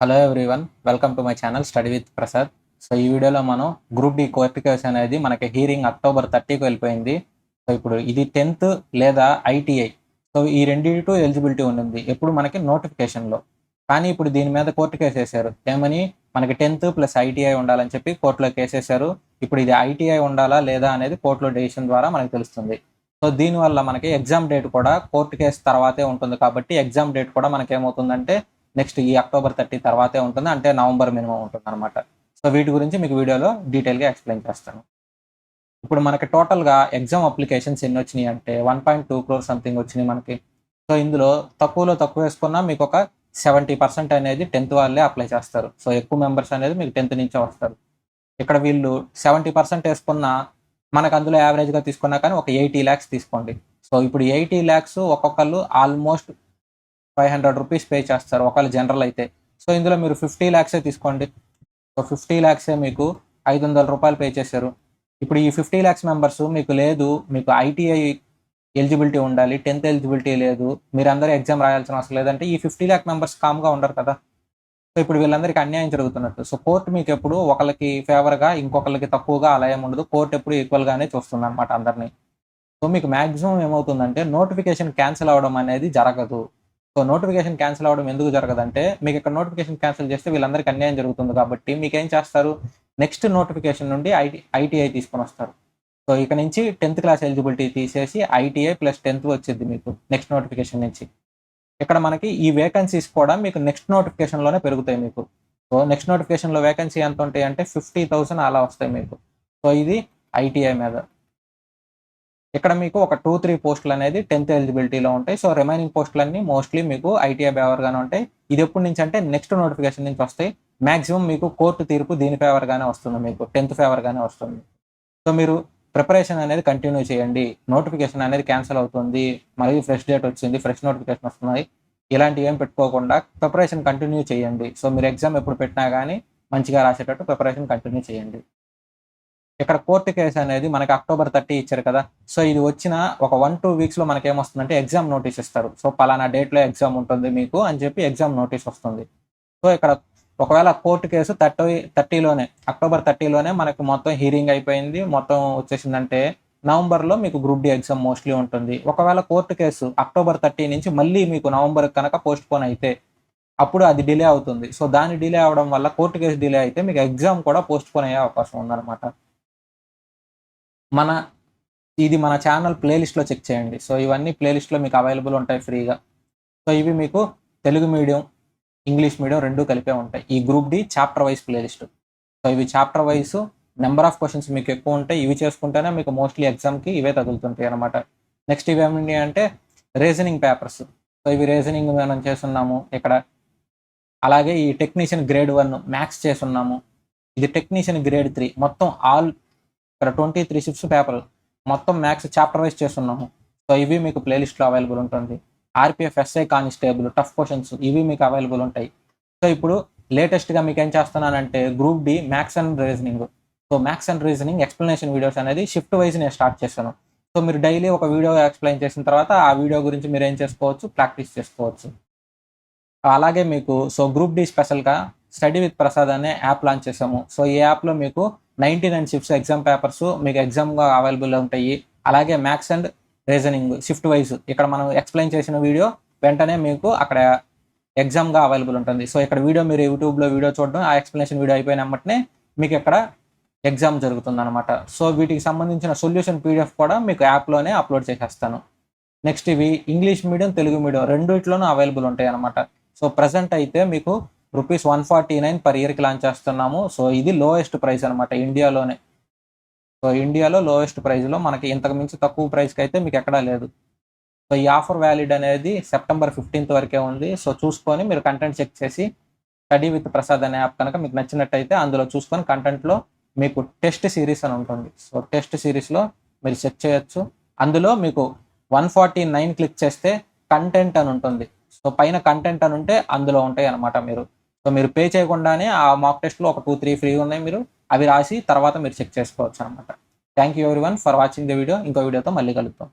Hello everyone, welcome to my channel study with Prasad. So ఈ వీడియోలో మనం గ్రూప్ డి కోర్ట్ కేసు అనేది మనకి హీరింగ్ October 30కి వెళ్ళిపోయింది. సో ఇప్పుడు ఇది 10th లేదా ITI. సో ఈ రెండింటి ఎలిజిబిలిటీ ఉండింది ఎప్పుడు మనకి నోటిఫికేషన్లో. కానీ ఇప్పుడు దీని మీద కోర్టు కేసు వేశారు. ఏమని మనకి 10th ప్లస్ ITI ఉండాలని చెప్పి కోర్టులో కేసు వేశారు. ఇప్పుడు ఇది ITI ఉండాలా లేదా అనేది కోర్టులో డెసిషన్ ద్వారా మనకు తెలుస్తుంది. సో దీనివల్ల మనకి ఎగ్జామ్ డేట్ కూడా కోర్టు కేసు తర్వాతే ఉంటుంది కాబట్టి ఎగ్జామ్ డేట్ కూడా మనకి ఏమవుతుందంటే నెక్స్ట్ ఈ October 30 తర్వాతే ఉంటుంది, అంటే నవంబర్ మినిమం ఉంటుంది అనమాట. సో వీటి గురించి మీకు వీడియోలో డీటెయిల్గా ఎక్స్ప్లెయిన్ చేస్తాను. ఇప్పుడు మనకి టోటల్గా ఎగ్జామ్ అప్లికేషన్స్ ఎన్ని వచ్చినాయి అంటే 1.2 crore సంథింగ్ వచ్చినాయి మనకి. సో ఇందులో తక్కువలో తక్కువ వేసుకున్నా మీకు ఒక 70% అనేది 10th వాళ్ళే అప్లై చేస్తారు. సో ఎక్కువ మెంబర్స్ అనేది మీకు 10th నుంచే వస్తారు. ఇక్కడ వీళ్ళు 70% వేసుకున్న మనకు అందులో యావరేజ్గా తీసుకున్నా కానీ ఒక 80 lakhs తీసుకోండి. సో ఇప్పుడు 80 lakhs ఒక్కొక్కళ్ళు ఆల్మోస్ట్ 500 రూపీస్ పే చేస్తారు ఒకవేళ జనరల్ అయితే. సో ఇందులో మీరు 50 lakhs తీసుకోండి. సో 50 lakhs మీకు 500 రూపాయలు పే చేశారు. ఇప్పుడు ఈ 50 lakhs మెంబర్స్ మీకు లేదు, మీకు ITI ఎలిజిబిలిటీ ఉండాలి, 10th ఎలిజిబిలిటీ లేదు, మీరందరూ ఎగ్జామ్ రాయాల్సిన అవసరం లేదంటే ఈ 50 lakh మెంబర్స్ కామ్గా ఉండరు కదా. సో ఇప్పుడు వీళ్ళందరికీ అన్యాయం జరుగుతున్నట్టు. సో కోర్టు మీకు ఎప్పుడు ఒకరికి ఫేవర్గా ఇంకొకరికి తక్కువగా అలా ఏమి ఉండదు. కోర్టు ఎప్పుడు ఈక్వల్గానే చూస్తుంది అనమాట అందరినీ. సో మీకు మ్యాక్సిమం ఏమవుతుందంటే నోటిఫికేషన్ క్యాన్సిల్ అవ్వడం అనేది జరగదు. సో నోటిఫికేషన్ క్యాన్సిల్ అవ్వడం ఎందుకు జరగదంటే మీకు ఇక్కడ నోటిఫికేషన్ క్యాన్సిల్ చేస్తే వీళ్ళందరికీ అన్యాయం జరుగుతుంది కాబట్టి మీకు ఏం చేస్తారు, నెక్స్ట్ నోటిఫికేషన్ నుండి ITI తీసుకొని వస్తారు. సో ఇక నుంచి 10th క్లాస్ ఎలిజిబిలిటీ తీసేసి ITI ప్లస్ 10th వచ్చింది మీకు నెక్స్ట్ నోటిఫికేషన్ నుంచి. ఇక్కడ మనకి ఈ వేకెన్సీస్ కూడా మీకు నెక్స్ట్ నోటిఫికేషన్లోనే పెరుగుతాయి మీకు. సో నెక్స్ట్ నోటిఫికేషన్లో వేకెన్సీ ఎంత ఉంటాయి అంటే 50,000 అలా వస్తాయి మీకు. సో ఇది ITI మీద. ఇక్కడ మీకు ఒక 2-3 పోస్టులు అనేది 10th ఎలిజిబిలిటీలో ఉంటాయి. సో రిమైనింగ్ పోస్టులన్నీ మోస్ట్లీ మీకు ITI ఫేవర్గానే ఉంటాయి. ఇది ఎప్పటి నుంచి అంటే నెక్స్ట్ నోటిఫికేషన్ నుంచి వస్తాయి. మ్యాక్సిమం మీకు కోర్టు తీర్పు దీని ఫేవర్గానే వస్తుంది, మీకు 10th ఫేవర్గానే వస్తుంది. సో మీరు ప్రిపరేషన్ అనేది కంటిన్యూ చేయండి. నోటిఫికేషన్ అనేది క్యాన్సిల్ అవుతుంది, మరియు ఫ్రెష్ డేట్ వచ్చింది, ఫ్రెష్ నోటిఫికేషన్ వస్తున్నాయి, ఇలాంటివి ఏం పెట్టుకోకుండా ప్రిపరేషన్ కంటిన్యూ చేయండి. సో మీరు ఎగ్జామ్ ఎప్పుడు పెట్టినా కానీ మంచిగా రాసేటట్టు ప్రిపరేషన్ కంటిన్యూ చేయండి. ఇక్కడ కోర్టు కేసు అనేది మనకి October 30 ఇచ్చారు కదా. సో ఇది వచ్చిన ఒక 1-2 వీక్స్లో మనకి ఏమొస్తుందంటే ఎగ్జామ్ నోటీస్ ఇస్తారు. సో పలానా డేట్లో ఎగ్జామ్ ఉంటుంది మీకు అని చెప్పి ఎగ్జామ్ నోటీస్ వస్తుంది. సో ఇక్కడ ఒకవేళ కోర్టు కేసు 30లోనే October 30లోనే మనకు మొత్తం హీరింగ్ అయిపోయింది, మొత్తం వచ్చేసిందంటే నవంబర్లో మీకు గ్రూప్ డి ఎగ్జామ్ మోస్ట్లీ ఉంటుంది. ఒకవేళ కోర్టు కేసు October 30 నుంచి మళ్ళీ మీకు నవంబర్ కనుక పోస్ట్ పోన్ అయితే అప్పుడు అది డిలే అవుతుంది. సో దాని డిలే అవడం వల్ల కోర్టు కేసు డిలే అయితే మీకు ఎగ్జామ్ కూడా పోస్ట్ పోన్ అయ్యే అవకాశం ఉందన్నమాట. ఇది మన ఛానల్ ప్లేలిస్ట్లో చెక్ చేయండి. సో ఇవన్నీ ప్లేలిస్ట్లో మీకు అవైలబుల్ ఉంటాయి ఫ్రీగా. సో ఇవి మీకు తెలుగు మీడియం, ఇంగ్లీష్ మీడియం రెండు కలిపే ఉంటాయి. ఈ group D chapter wise playlist. So ఇవి chapter wise number of questions మీకు ఎక్కువ ఉంటాయి. ఇవి చేసుకుంటేనే మీకు మోస్ట్లీ ఎగ్జామ్కి ఇవే తగులుతుంటాయి అనమాట. నెక్స్ట్ ఇవి ఏమిటి అంటే రీజనింగ్ పేపర్స్. సో ఇవి రీజనింగ్ మనం చేస్తున్నాము ఇక్కడ. అలాగే ఈ టెక్నీషియన్ గ్రేడ్ 1 మ్యాథ్స్ చేస్తున్నాము. ఇది టెక్నీషియన్ గ్రేడ్ 3 మొత్తం ఆల్ ఇక్కడ 23 షిఫ్ట్స్ పేపర్ మొత్తం మ్యాథ్స్ చాప్టర్ వైజ్ చేస్తున్నాము. సో ఇవి మీకు ప్లేలిస్ట్లో అవైలబుల్ ఉంటుంది. RPF SI constable tough questions ఇవి మీకు అవైలబుల్ ఉంటాయి. సో ఇప్పుడు లేటెస్ట్గా మీకు ఏం చేస్తున్నానంటే group D maths and reasoning. So maths and reasoning explanation videos అనేది షిఫ్ట్ వైజ్ నేను స్టార్ట్ చేశాను. సో మీరు డైలీ ఒక వీడియో ఎక్స్ప్లెయిన్ చేసిన తర్వాత ఆ వీడియో గురించి మీరు ఏం చేసుకోవచ్చు, ప్రాక్టీస్ చేసుకోవచ్చు. అలాగే మీకు సో గ్రూప్ డి స్పెషల్గా స్టడీ విత్ ప్రసాద్ అనే యాప్ లాంచ్ చేసాము. సో ఈ యాప్లో మీకు 99 షిఫ్ట్స్ ఎగ్జామ్ పేపర్స్ మీకు ఎగ్జామ్గా అవైలబుల్ ఉంటాయి. అలాగే maths and reasoning shift wise ఇక్కడ మనం ఎక్స్ప్లెయిన్ చేసిన వీడియో వెంటనే మీకు అక్కడ ఎగ్జామ్గా అవైలబుల్ ఉంటుంది. సో ఇక్కడ వీడియో మీరు యూట్యూబ్లో వీడియో చూడడం, ఆ ఎక్స్ప్లెనేషన్ వీడియో అయిపోయిన వెంటనే మీకు ఇక్కడ ఎగ్జామ్ జరుగుతుంది అనమాట. సో వీటికి సంబంధించిన సొల్యూషన్ PDF కూడా మీకు యాప్లోనే అప్లోడ్ చేసేస్తాను. నెక్స్ట్ ఇవి ఇంగ్లీష్ మీడియం, తెలుగు మీడియం రెండిట్లోనూ అవైలబుల్ ఉంటాయి అనమాట. సో ప్రజెంట్ అయితే మీకు ₹149 per yearకి లాంచ్ చేస్తున్నాము. సో ఇది లోయెస్ట్ ప్రైస్ అనమాట ఇండియాలోనే. సో ఇండియాలో లోయెస్ట్ ప్రైస్లో మనకి ఇంతకు మించి తక్కువ ప్రైస్కి అయితే మీకు ఎక్కడా లేదు. సో ఈ ఆఫర్ వ్యాలిడ్ అనేది September 15th వరకే ఉంది. సో చూసుకొని మీరు కంటెంట్ చెక్ చేసి స్టడీ విత్ ప్రసాద్ అనే యాప్ కనుక మీకు నచ్చినట్టయితే అందులో చూసుకొని కంటెంట్లో మీకు టెస్ట్ సిరీస్ అని ఉంటుంది. సో టెస్ట్ సిరీస్లో మీరు చెక్ చేయొచ్చు. అందులో మీకు 149 క్లిక్ చేస్తే కంటెంట్ అని ఉంటుంది. సో పైన కంటెంట్ అని ఉంటే అందులో ఉంటాయి అనమాట. సో మీరు పే చేయకుండానే ఆ మాక్ టెస్ట్లో ఒక 2-3 ఫ్రీ ఉన్నాయి, మీరు అవి రాసి తర్వాత మీరు చెక్ చేసుకోవచ్చు అనమాట. Thank you everyone for watching the video. ఇంకో వీడియోతో మళ్ళీ కలుద్దాం.